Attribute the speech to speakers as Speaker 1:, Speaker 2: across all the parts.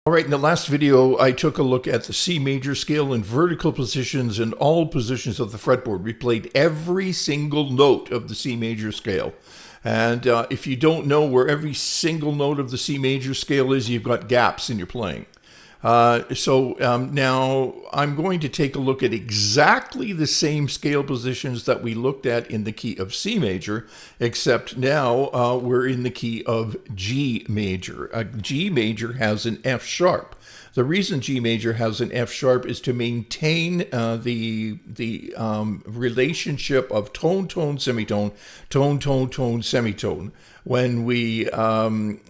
Speaker 1: All right, in the last video, I took a look at the C major scale in vertical positions and all positions of the fretboard. We played every single note of the C major scale. And if you don't know where every single note of the C major scale is, you've got gaps in your playing. Now I'm going to take a look at exactly the same scale positions that we looked at in the key of C major, except now we're in the key of G major. G major has an F sharp. The reason G major has an F sharp is to maintain the relationship of tone, tone, semitone, tone, tone, tone, semitone. When we want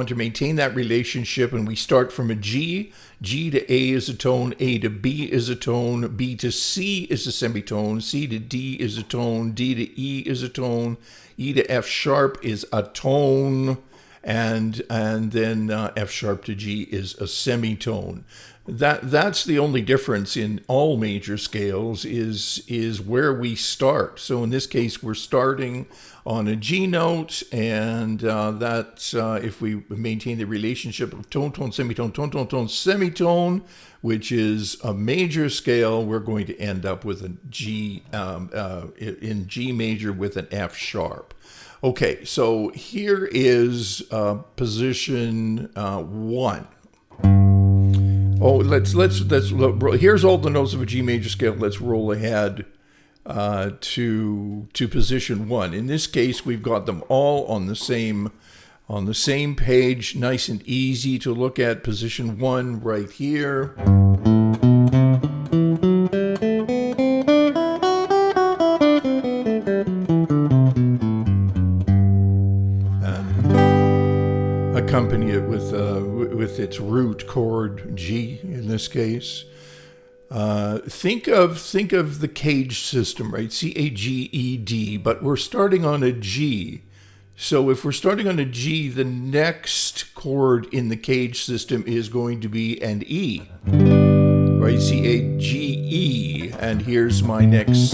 Speaker 1: to maintain that relationship, and we start from a G, G to A is a tone, A to B is a tone, B to C is a semitone, C to D is a tone, D to E is a tone, E to F sharp is a tone, and then F sharp to G is a semitone. That's the only difference in all major scales is where we start. So in this case, we're starting on a G note, and if we maintain the relationship of tone, tone, semitone, tone, tone, tone, semitone, which is a major scale, we're going to end up with a G in G major with an F sharp. Okay, so here is position 1. Oh, let's here's all the notes of a G major scale. Let's roll ahead to position 1. In this case, we've got them all on the same page, nice and easy to look at. Position 1 right here. Accompany it with its root chord G in this case. Think of the cage system, right? C-A-G-E-D, but we're starting on a G. So if we're starting on a G, the next chord in the cage system is going to be an E, right? C-A-G-E, and here's my next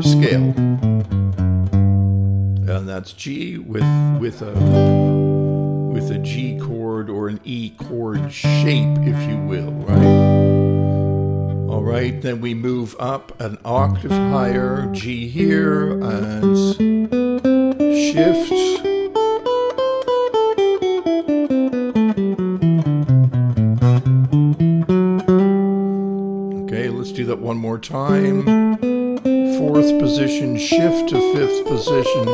Speaker 1: scale. And that's G with a G chord or an E chord shape, if you will, right? All right, then we move up an octave higher, G here, and shift. Okay, let's do that one more time. 4th position, shift to 5th position,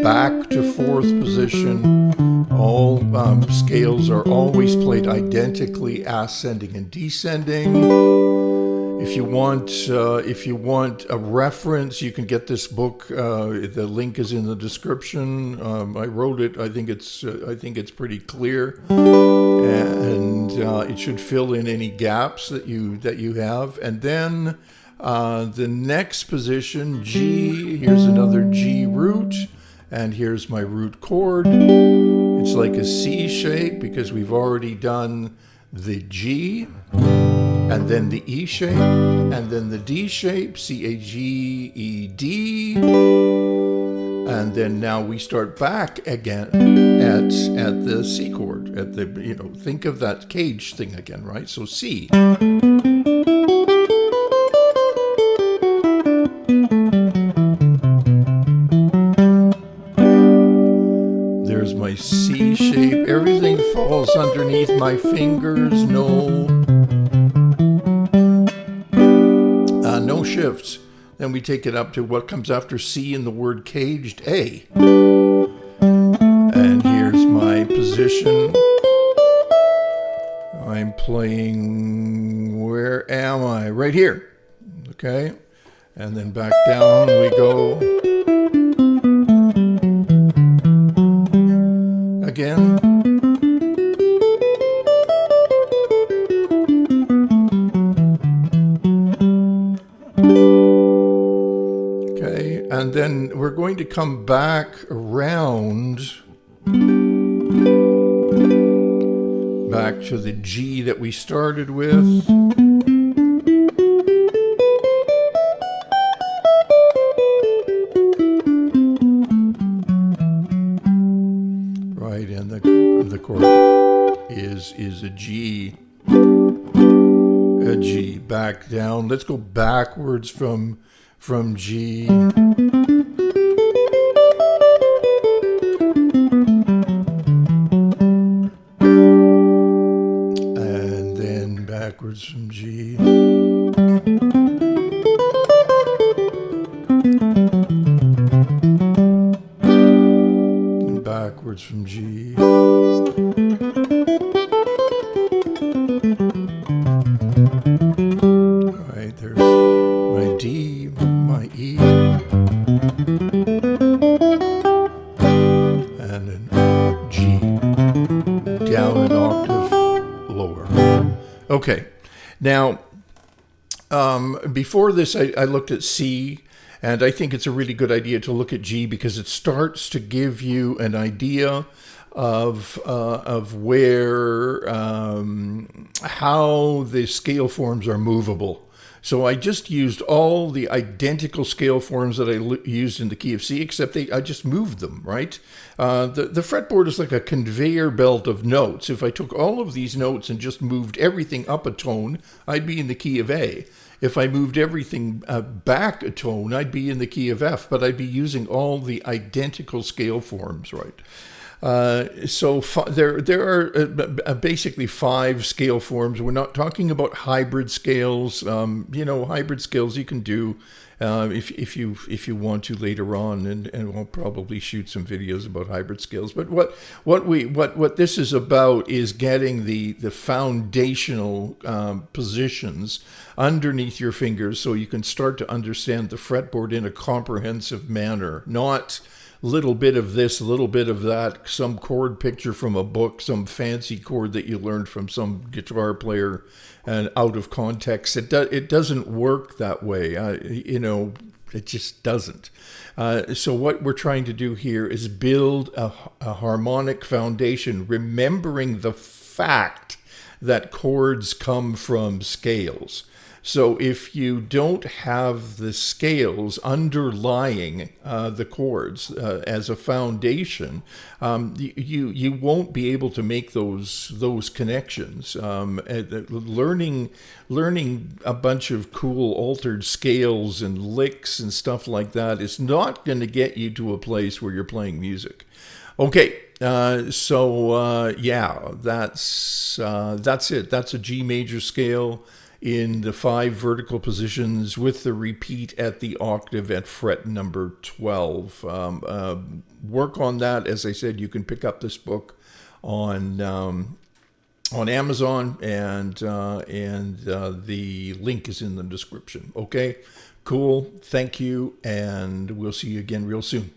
Speaker 1: back to 4th position. All scales are always played identically, ascending and descending. If you want a reference, you can get this book. The link is in the description. I wrote it. I think it's pretty clear, and it should fill in any gaps that you have. And then the next position, G. Here's another G root. And here's my root chord. It's like a C shape because we've already done the G, and then the E shape, and then the D shape, C-A-G-E-D. And then now we start back again at the C chord, at the, think of that cage thing again, right? So C. There's my C shape. Everything falls underneath my fingers. No shifts. Then we take it up to what comes after C in the word caged, A. And here's my position. I'm playing, where am I? Right here. Okay. And then back down we go. Again. Okay, and then we're going to come back around back to the G that we started with. chord is a G. A G. Back down. Let's go backwards from G. And then backwards from G. And backwards from G. Right, there's my D, my E, and then G, down an octave lower. Okay, now before this I looked at C, and I think it's a really good idea to look at G because it starts to give you an idea of where how the scale forms are movable. So I just used all the identical scale forms that I used in the key of C, except I just moved them, right? The fretboard is like a conveyor belt of notes. If I took all of these notes and just moved everything up a tone, I'd be in the key of A. If I moved everything back a tone, I'd be in the key of F, but I'd be using all the identical scale forms, right? So there are basically 5 scale forms. We're not talking about hybrid scales. Hybrid scales you can do if you want to later on, and we'll probably shoot some videos about hybrid scales. But what this is about is getting the foundational positions underneath your fingers, so you can start to understand the fretboard in a comprehensive manner, not little bit of this, a little bit of that, some chord picture from a book, some fancy chord that you learned from some guitar player and out of context. It doesn't work that way. It just doesn't. So what we're trying to do here is build a harmonic foundation, remembering the fact that chords come from scales. So if you don't have the scales underlying the chords as a foundation, you won't be able to make those connections. Learning a bunch of cool altered scales and licks and stuff like that is not going to get you to a place where you're playing music. Okay. That's it. That's a G major scale in the 5 vertical positions with the repeat at the octave at fret number 12. Work on that. As I said, you can pick up this book on Amazon, and the link is in the description. Okay, cool. Thank you, and we'll see you again real soon.